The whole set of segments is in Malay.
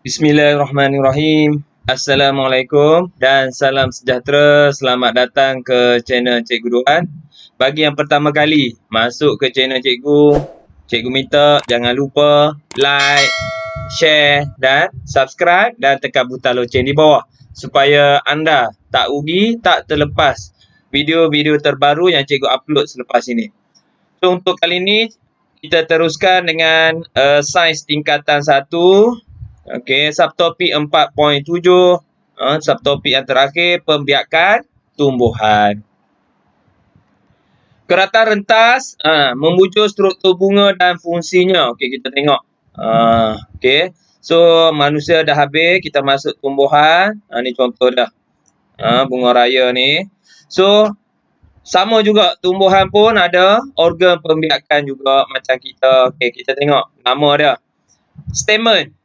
Bismillahirrahmanirrahim. Assalamualaikum dan salam sejahtera. Selamat datang ke channel Cikgu Duan. Bagi yang pertama kali masuk ke channel Cikgu, Cikgu minta jangan lupa like, share dan subscribe dan tekan butang loceng di bawah supaya anda tak rugi, tak terlepas video-video terbaru yang Cikgu upload selepas ini. So, untuk kali ini kita teruskan dengan sains tingkatan 1. Okey, subtopik 4.7, subtopik yang terakhir, pembiakan tumbuhan. Keratan rentas membujur struktur bunga dan fungsinya. Okey, kita tengok. Okey. So, manusia dah habis, kita masuk tumbuhan. Ni contoh dah. Bunga raya ni. So, sama juga tumbuhan pun ada organ pembiakan juga macam kita. Okey, kita tengok nama dia. Stamen.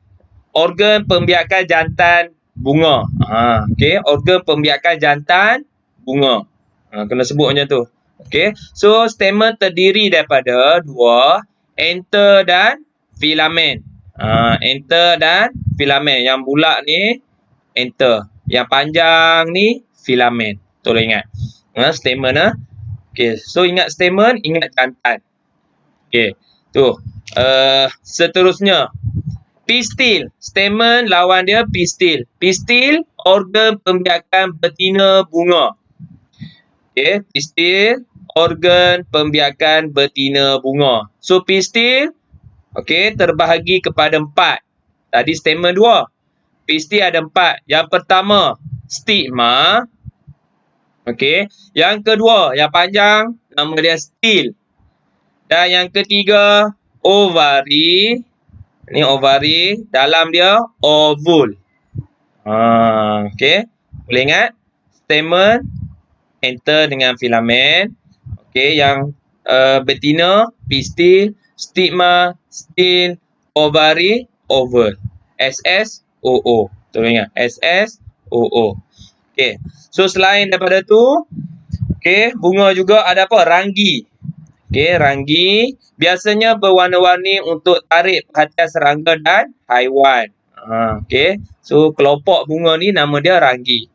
Organ pembiakan jantan bunga. Okey, organ pembiakan jantan bunga. Kena sebut macam tu. Okey, so stamen terdiri daripada dua, anther dan filamen. Anther dan filamen. Yang bulat ni anther, yang panjang ni filamen. Tolong ingat. Stamen Okey, so ingat stamen, ingat jantan. Okey, tu. Seterusnya pistil. Stamen lawan dia pistil. Pistil organ pembiakan betina bunga. Okey, pistil organ pembiakan betina bunga. So pistil okey terbahagi kepada 4. Tadi stamen 2. Pistil ada 4. Yang pertama stigma. Okey, yang kedua yang panjang nama dia stil. Dan yang ketiga ovari. Ni ovari, dalam dia ovule. Okey. Boleh ingat? Stamen, anther dengan filamen. Okey, yang betina, pistil, stigma, stil, ovari, ovule. SSOO. Tolong ingat. SSOO. Okey. So selain daripada tu, okey, bunga juga ada apa? Ranggi. Okey, ranggi biasanya berwarna-warni untuk tarik perhatian serangga dan haiwan. Okey, so kelompok bunga ni nama dia ranggi.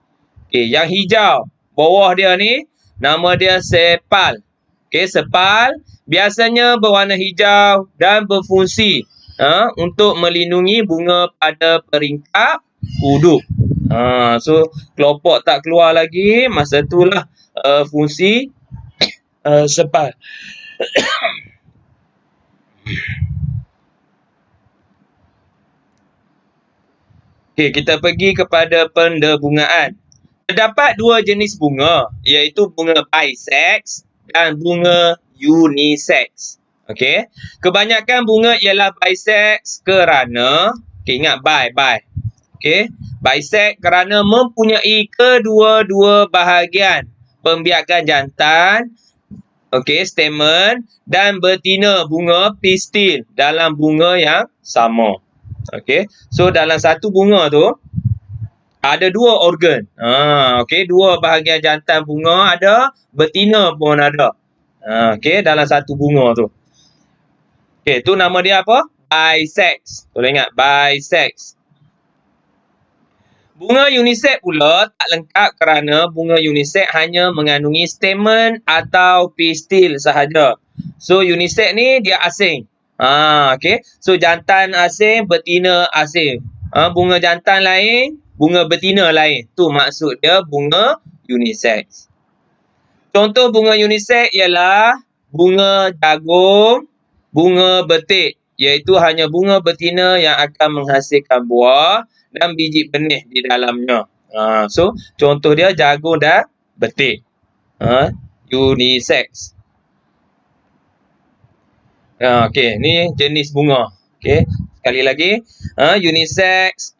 Okey, yang hijau bawah dia ni nama dia sepal. Okey, sepal biasanya berwarna hijau dan berfungsi untuk melindungi bunga pada peringkap huduk. So kelompok tak keluar lagi, masa itulah fungsi sepal. Okey, kita pergi kepada pendebungaan. Terdapat dua jenis bunga, iaitu bunga bisex dan bunga unisex. Okey, kebanyakan bunga ialah bisex kerana, ingat bi. Okey, bisex kerana mempunyai kedua-dua bahagian pembiakan jantan, okey, stamen dan betina bunga pistil dalam bunga yang sama. Okey, so dalam satu bunga tu ada dua organ. Okey, dua bahagian jantan bunga ada, betina pun ada. Okey, dalam satu bunga tu. Okey, tu nama dia apa? Bisex. Boleh ingat? Bisex. Bunga unisex pula tak lengkap kerana bunga unisex hanya mengandungi stamen atau pistil sahaja. So unisex ni dia asing. Okey. So jantan asing, betina asing. Bunga jantan lain, bunga betina lain. Tu maksud dia bunga unisex. Contoh bunga unisex ialah bunga jagung, bunga betik, iaitu hanya bunga betina yang akan menghasilkan buah dan biji benih di dalamnya. So contoh dia jagung dan betik. Unisex. Okey, ni jenis bunga. Okey, sekali lagi, unisex,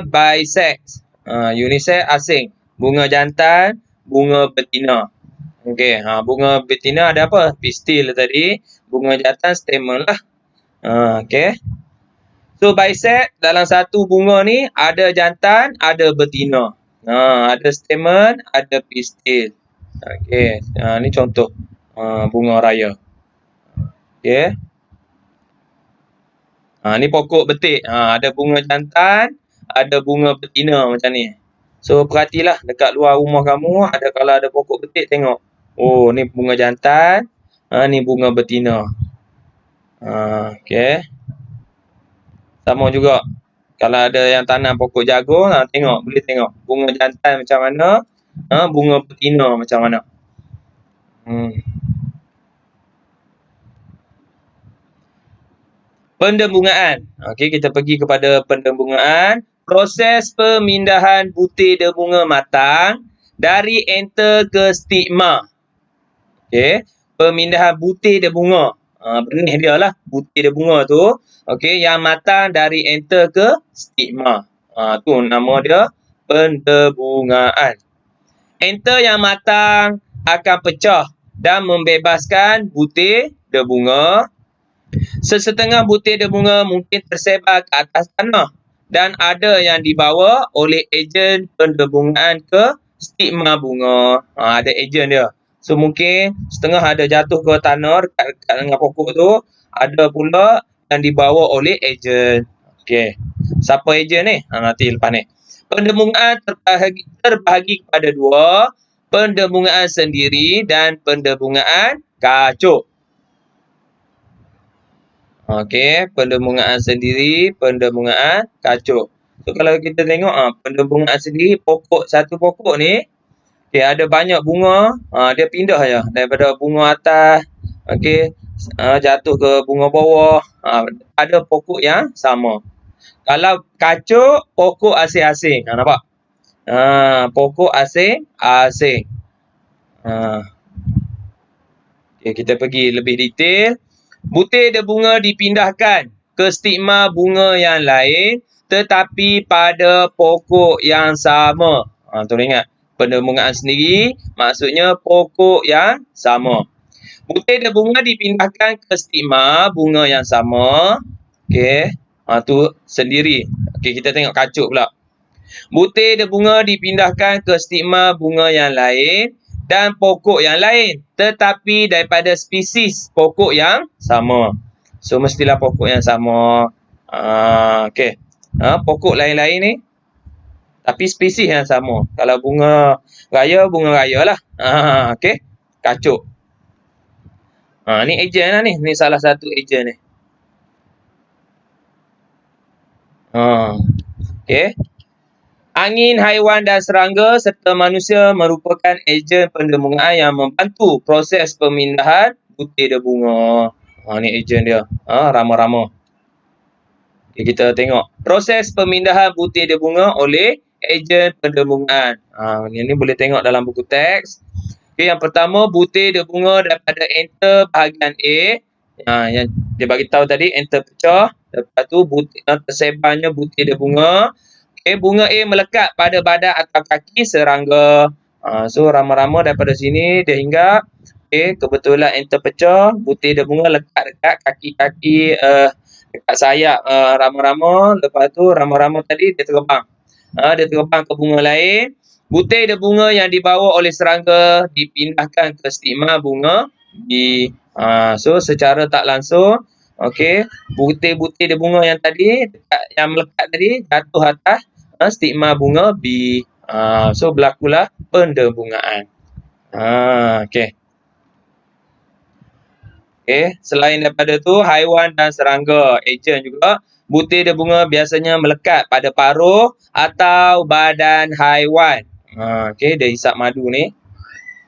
bisex. Unisex asing, bunga jantan, bunga betina. Okey, bunga betina ada apa? Pistil tadi, bunga jantan stamen lah. Okey. So bisex dalam satu bunga ni ada jantan, ada betina. Ada stamen, ada pistil. Okey, ni contoh bunga raya. Okey. Ni pokok betik. Ada bunga jantan, ada bunga betina macam ni. So perhatilah dekat luar rumah kamu kalau ada pokok betik, tengok. Oh, ni bunga jantan, ni bunga betina. Okey. Sama juga kalau ada yang tanam pokok jagung, boleh tengok bunga jantan macam mana, bunga betina macam mana. Pendebungaan. Okey, kita pergi kepada pendebungaan. Proses pemindahan butir debunga matang dari enter ke stigma. Okey, pemindahan butir debunga. Benih dia lah butir debunga tu. Okey, yang matang dari enter ke stigma. Tu nama dia pendebungaan. Enter yang matang akan pecah dan membebaskan butir debunga. Sesetengah butir debunga mungkin tersebar ke atas tanah dan ada yang dibawa oleh ejen pendebungaan ke stigma bunga. Ada ejen dia. So mungkin setengah ada jatuh ke tanah dekat dengan pokok tu, ada pula yang dibawa oleh ejen. Okey. Siapa ejen ni? Nanti lepas ni. Pendebungaan terbahagi kepada dua, pendebungaan sendiri dan pendebungaan kacuk. Okey, pendebungaan sendiri, pendebungaan kacuk. So kalau kita tengok pendebungaan sendiri, satu pokok ni, okey, ada banyak bunga, dia pindah je daripada bunga atas, okey, jatuh ke bunga bawah, ada pokok yang sama. Kalau kacuk, pokok asing-asing. Nampak? Pokok asing-asing. Okey, kita pergi lebih detail. Butir debunga dipindahkan ke stigma bunga yang lain tetapi pada pokok yang sama. Tolong ingat, pendebungaan sendiri maksudnya pokok yang sama. Butir debunga dipindahkan ke stigma bunga yang sama. Okey, tu sendiri. Okey, kita tengok kacuk pula. Butir debunga dipindahkan ke stigma bunga yang lain dan pokok yang lain tetapi daripada spesies pokok yang sama. So mestilah pokok yang sama. Okey. Pokok lain-lain ni tapi spesies yang sama. Kalau bunga raya lah. Okey. Kacuk. Ni ejen lah ni. Ni salah satu ejen ni. Okey. Angin, haiwan dan serangga serta manusia merupakan ejen pendebungaan yang membantu proses pemindahan butir debunga. Ni ejen dia. Rama-rama. Okay, kita tengok proses pemindahan butir debunga oleh ejen pendebungaan. Ini boleh tengok dalam buku teks. Okay, yang pertama, butir debunga daripada enter bahagian A. Yang dia bagi tahu tadi, enter pecah. Lepas tu tersebarnya butir debunga. Okay, bunga A melekat pada badan atau kaki serangga. So rama-rama daripada sini dia hinggap. Okay, kebetulan enter pecah, butir debunga lekat dekat kaki-kaki, dekat sayap rama-rama. Lepas tu rama-rama tadi dia terbang. Dia terbang ke bunga lain. Butir debunga yang dibawa oleh serangga dipindahkan ke stigma bunga B. So secara tak langsung, okey, butir-butir debunga yang tadi yang melekat tadi jatuh atas stigma bunga B. So berlakulah pendebungaan. Okey. Okey, selain daripada tu, haiwan dan serangga, ejen juga. Butir debunga biasanya melekat pada paruh atau badan haiwan. Okey, dia hisap madu ni.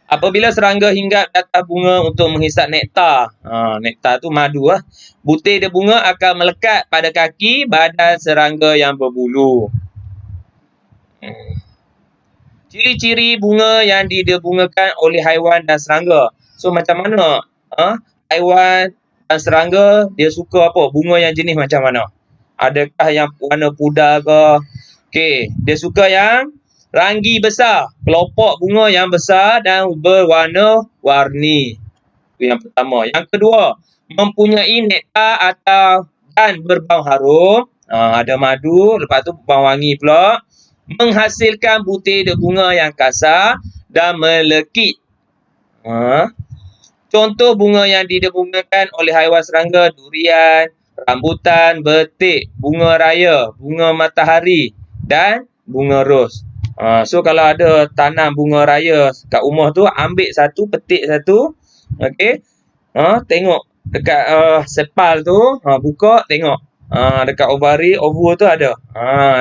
Apabila serangga hinggap di atas bunga untuk menghisap nektar. Nektar tu madu lah. Butir debunga akan melekat pada kaki badan serangga yang berbulu. Ciri-ciri bunga yang didebungakan oleh haiwan dan serangga. So macam mana haiwan dan serangga dia suka apa? Bunga yang jenis macam mana? Adakah yang warna pudar ke? Okey, dia suka yang ranggi besar, kelopak bunga yang besar dan berwarna-warni. Itu yang pertama. Yang kedua, mempunyai nektar dan berbau harum. Ada madu, lepas tu bau wangi pula. Menghasilkan butir debunga yang kasar dan melekit. Contoh bunga yang didebungakan oleh haiwan serangga, durian, rambutan, betik, bunga raya, bunga matahari, dan bunga ros. So kalau ada tanam bunga raya kat rumah tu, ambil satu, petik satu. Okey. Tengok dekat sepal tu, buka tengok. Dekat ovu tu ada.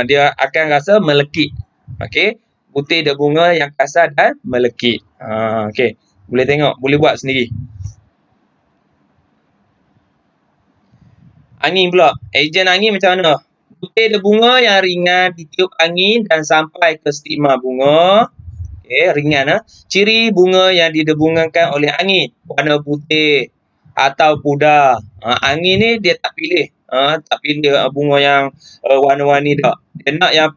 Dia akan rasa melekit. Okey. Putih dia bunga yang kasar dan melekit. Okey. Boleh tengok, boleh buat sendiri. Angin pula. Ejen angin macam mana? Putih dia bunga yang ringan ditiup angin dan sampai ke stigma bunga. Okey, ringan. Ciri bunga yang didebungakan oleh angin. Warna putih atau pudar. Angin ni dia tak pilih. Tak pilih bunga yang warna-warni tak. Dia nak yang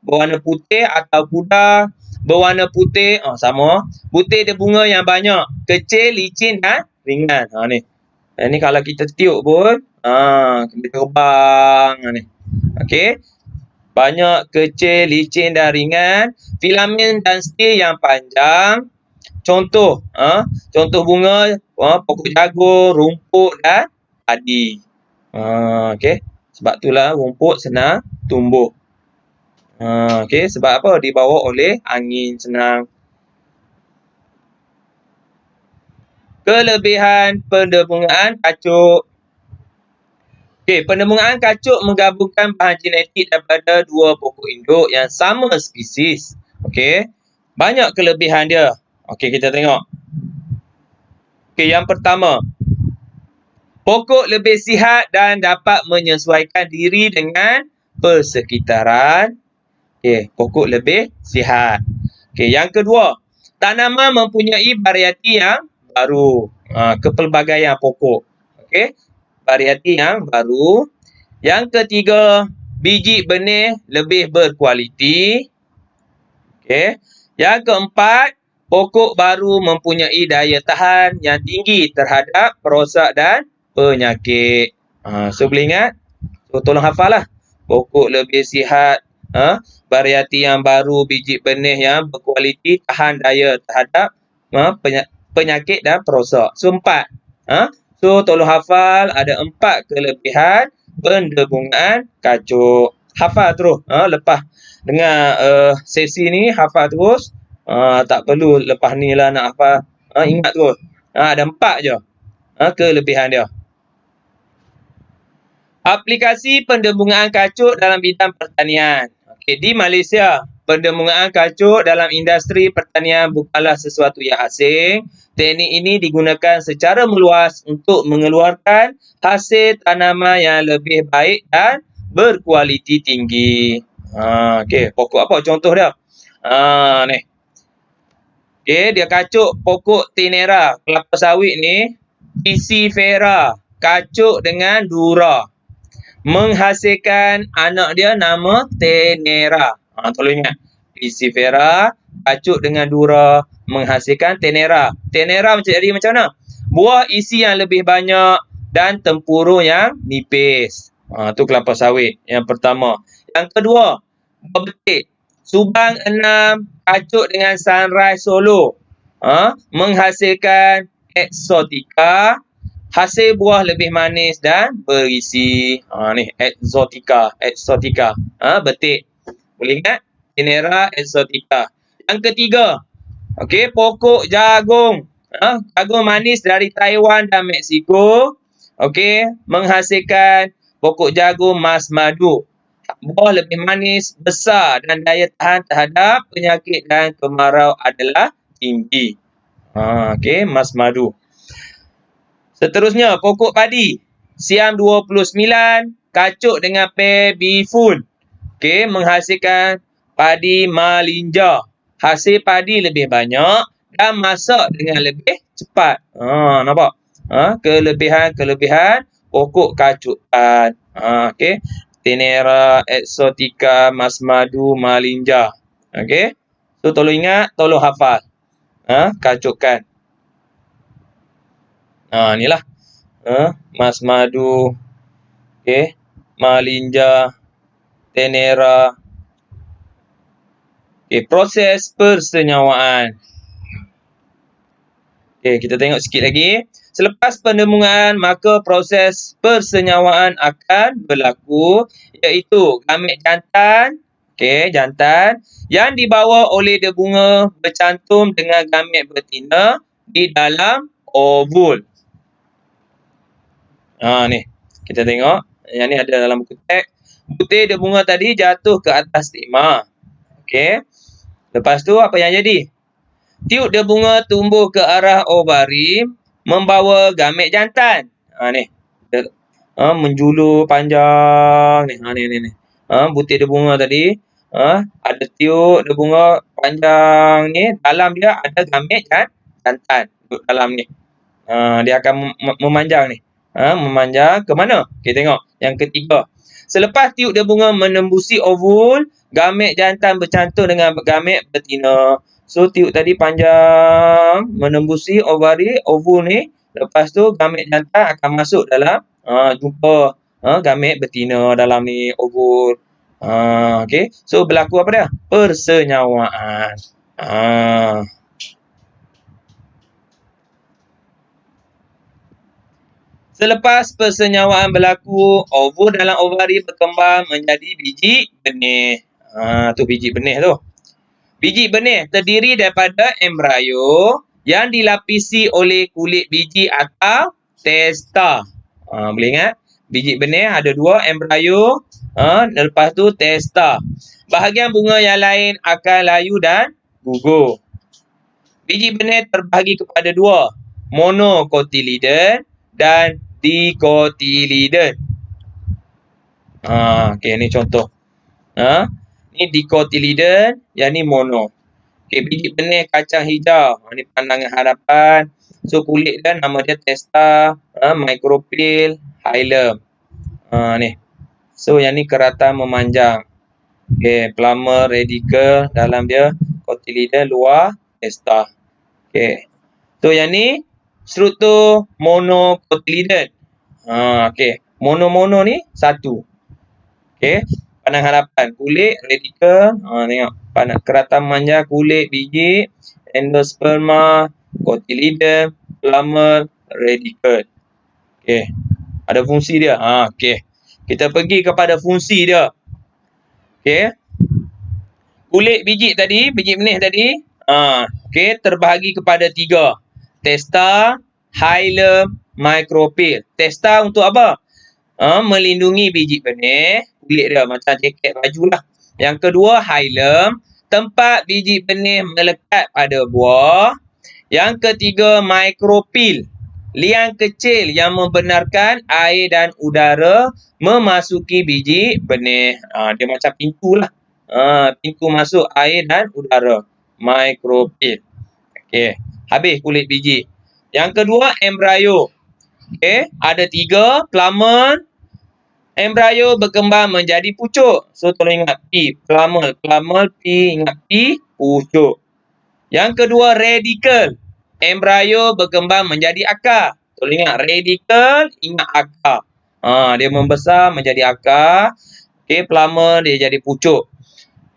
berwarna putih atau pudar. Berwarna putih, sama. Putih dia bunga yang banyak. Kecil, licin dan ringan. Ni. Ni kalau kita tiup pun, dia terbang. Ni. Okey. Banyak, kecil, licin dan ringan. Filamen dan stil yang panjang. Contoh, contoh bunga, pokok jagung, rumput dan padi. Okey. Sebab itulah rumput senang tumbuh. Okey, sebab apa? Dibawa oleh angin senang. Kelebihan pendebungaan kacuk. Okey, pendebungaan kacuk menggabungkan bahan genetik daripada dua pokok induk yang sama spesies. Okey. Banyak kelebihan dia. Okey, kita tengok. Okey, yang pertama. Pokok lebih sihat dan dapat menyesuaikan diri dengan persekitaran. Okey, pokok lebih sihat. Okey, yang kedua. Tanaman mempunyai variati yang baru. Kepelbagaian pokok. Okey, variati yang baru. Yang ketiga, biji benih lebih berkualiti. Okey. Yang keempat, pokok baru mempunyai daya tahan yang tinggi terhadap perosak dan penyakit. So boleh ingat? So tolong hafal lah. Pokok lebih sihat, variati yang baru, biji benih yang berkualiti, tahan daya terhadap penyakit dan perosak. So 4. So tolong hafal, ada 4 kelebihan pendebungaan kacuk. Hafal terus. Lepas dengar sesi ni, hafal terus. Tak perlu lepas ni lah nak hafal. Ingat terus. Ada 4 je kelebihan dia. Aplikasi pendebungaan kacuk dalam bidang pertanian. Okey, di Malaysia, pendebungaan kacuk dalam industri pertanian bukanlah sesuatu yang asing. Teknik ini digunakan secara meluas untuk mengeluarkan hasil tanaman yang lebih baik dan berkualiti tinggi. Okey, pokok apa contoh dia? Ni. Okey, dia kacuk pokok Tenera, kelapa sawit ni, Pisifera, kacuk dengan Dura. Menghasilkan anak dia nama Tenera. Tolong ingat. Pisifera, kacuk dengan Dura, menghasilkan Tenera. Tenera jadi macam mana? Buah isi yang lebih banyak dan tempurung yang nipis. Tu kelapa sawit yang pertama. Yang kedua, buah betik. Subang 6, kacuk dengan Sunrise Solo. Menghasilkan Exotica. Hasil buah lebih manis dan berisi. Ni Exotica. Betik. Boleh ingat? Tenera Exotica. Yang ketiga. Okey, pokok jagung. Jagung manis dari Taiwan dan Mexico. Okey, menghasilkan pokok jagung mas madu. Buah lebih manis, besar dan daya tahan terhadap penyakit dan kemarau adalah tinggi. Okey, mas madu. Seterusnya, pokok padi. Siam 29, kacuk dengan pear bifun. Okey, menghasilkan padi malinja. Hasil padi lebih banyak dan masak dengan lebih cepat. Nampak? Kelebihan pokok kacukan. Okey. Tenera, Exotica, mas madu, malinja. Okey. So, tolong ingat, tolong hafal. Kacukan. Inilah. Mas madu. Okey. Malinja. Tenera. Okey, proses persenyawaan. Okey, kita tengok sikit lagi. Selepas pendebungaan, maka proses persenyawaan akan berlaku, iaitu gamet jantan okey, jantan yang dibawa oleh debunga bercantum dengan gamet betina di dalam ovul. Ni kita tengok yang ni ada dalam buku teks. Butir debunga tadi jatuh ke atas stigma. Okey. Lepas tu apa yang jadi? Tiub debunga tumbuh ke arah ovari membawa gamet jantan. Ni. Menjulur panjang ni. Ni. Butir debunga tadi ada tiub debunga panjang ni, dalam dia ada gamet jantan duduk dalam ni. Dia akan memanjang ni. Memanjang ke mana? Okey, tengok yang ketiga. Selepas tiub debunga menembusi ovul, gamet jantan bercantum dengan gamet betina. So tiub tadi panjang menembusi ovari, ovul ni. Lepas tu gamet jantan akan masuk dalam jumpa gamet betina dalam ni ovul. Okey. So berlaku apa dia? Persenyawaan. Selepas persenyawaan berlaku, ovul dalam ovari berkembang menjadi biji benih. Tu biji benih tu. Biji benih terdiri daripada embrio yang dilapisi oleh kulit biji atau testa. Boleh ingat? Biji benih ada dua, embrio, lepas tu testa. Bahagian bunga yang lain akan layu dan gugur. Biji benih terbahagi kepada dua, monocotyledon dan dicotyledon. Okey, ni contoh. Ni dicotyledon, yang ni mono. Okey, biji benih kacang hijau. Ni pandangan harapan. So kulit dia nama dia testa, microphyll, hilum. Ni. So yang ni keratan memanjang. Okey, plumar, radical dalam dia, cotyledon luar, testa. Okey. So yang ni struktur monocotyledon. Okey. Mono ni satu. Okey. Pandang harapan. Kulit, radical. Tengok. Keratan memanjang kulit biji, endosperma, cotyledon, plumar, radical. Okey. Ada fungsi dia. Okey. Kita pergi kepada fungsi dia. Okey. Kulit biji tadi, biji benih tadi, okey, terbahagi kepada tiga. Testa, hilum, microphyll. Testa untuk apa? Melindungi biji benih, kulit dia macam jaket baju lah. Yang kedua, hilum, tempat biji benih melekat pada buah. Yang ketiga, microphyll, liang kecil yang membenarkan air dan udara memasuki biji benih. Dia macam pintu lah. Pintu masuk air dan udara. Microphyll. Okey, habis kulit biji. Yang kedua, embrio. Okey, ada tiga, plumar. Embrio berkembang menjadi pucuk. So tolong ingat P, plumar. Plumar P, ingat P, pucuk. Yang kedua, radical. Embrio berkembang menjadi akar. Tolong ingat radical, ingat akar. Dia membesar menjadi akar. Okey, plumar dia jadi pucuk.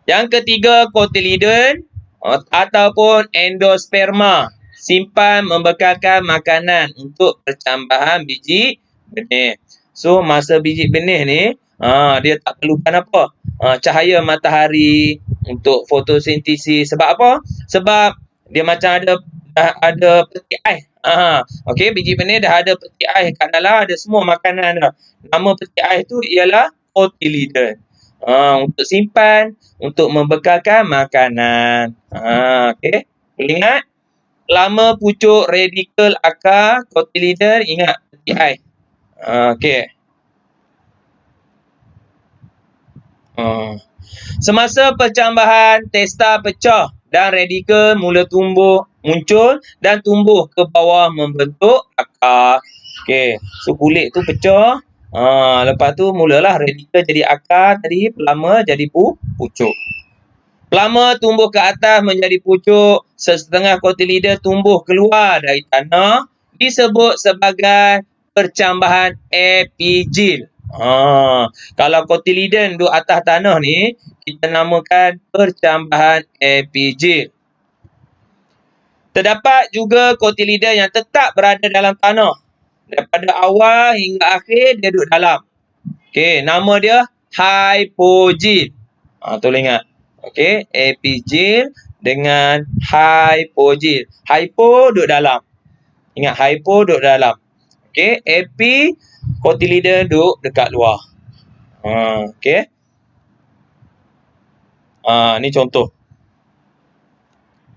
Yang ketiga, cotyledon ataupun endosperma. Simpan membekalkan makanan untuk percambahan biji benih. So, masa biji benih ni, dia tak perlukan apa? Cahaya matahari untuk fotosintesis. Sebab apa? Sebab dia macam ada peti ais. Okey, biji benih dah ada peti ais kat dalam, ada semua makanan dah. Nama peti ais tu ialah cotyledon. Untuk simpan, untuk membekalkan makanan. Okey, boleh ingat? Lama pucuk, radical, akar, cotyledon, ingat peti ais. Okey. Semasa percambahan, testa pecah dan radical mula muncul dan tumbuh ke bawah membentuk akar. Okey, so kulit tu pecah. Lepas tu mulalah radical jadi akar tadi, plumar jadi pucuk. Plumar tumbuh ke atas menjadi pucuk, setengah cotyledon tumbuh keluar dari tanah, disebut sebagai percambahan epigil. Kalau cotyledon duduk atas tanah ni, kita namakan percambahan epigil. Terdapat juga cotyledon yang tetap berada dalam tanah. Daripada awal hingga akhir dia duduk dalam. Okey, nama dia hypogil. Tolong ingat. Okey, epigil dengan hypogil. Hypo duduk dalam. Ingat, hypo duduk dalam. Okey, epi cotyledon duduk dekat luar. Okey. Ni contoh.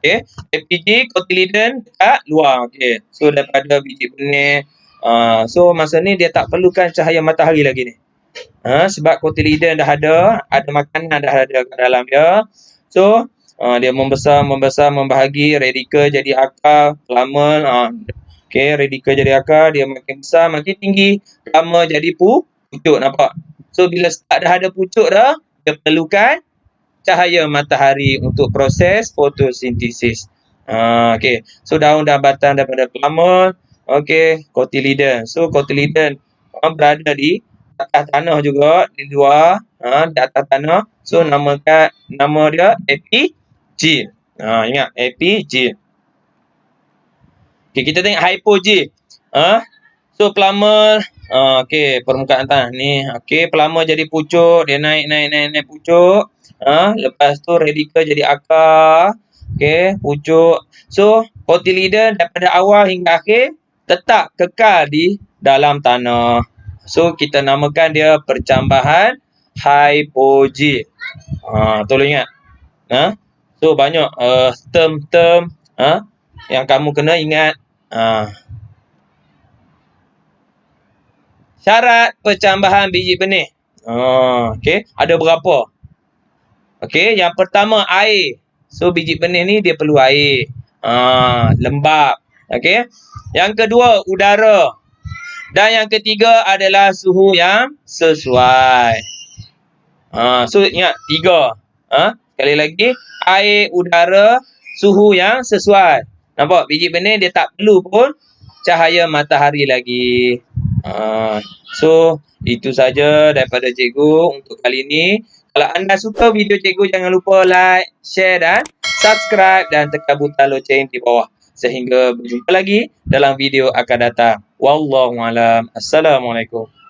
Okey, epigil cotyledon dekat luar. Okey. So daripada biji benih, so masa ni dia tak perlukan cahaya matahari lagi ni. Sebab cotyledon dah ada makanan dah ada kat dalam dia. So dia membesar membahagi, radikel jadi akar, filamen. Okey, radikel jadi akar, dia makin besar, makin tinggi, lama jadi pucuk, nampak? So bila start dah ada pucuk dah, dia perlukan cahaya matahari untuk proses fotosintesis. Okey. So daun dan batang daripada filamen, okey, cotyledon. So cotyledon berada di atas tanah juga, di luar, di atas tanah. So nama dia epigil. Ingat, epigil. Okey, kita tengok hypogil. So filamen, okey, permukaan tanah ni. Okey, filamen jadi pucuk, dia naik pucuk. Lepas tu radikel jadi akar. Okey, pucuk. So cotyledon daripada awal hingga akhir tetap kekal di dalam tanah. So kita namakan dia percambahan hypogil. Tolong ingat. So banyak term-term yang kamu kena ingat. Syarat percambahan biji benih. Okey, ada berapa? Okey, yang pertama air. So biji benih ni dia perlu air. Lembap. Okey. Yang kedua udara. Dan yang ketiga adalah suhu yang sesuai. So ingat 3. Sekali lagi, air, udara, suhu yang sesuai. Nampak, biji benih dia tak perlu pun cahaya matahari lagi. So itu saja daripada cikgu untuk kali ini. Kalau anda suka video cikgu, jangan lupa like, share dan subscribe dan tekan butang loceng di bawah. Sehingga berjumpa lagi dalam video akan datang. Wallahualam. Assalamualaikum.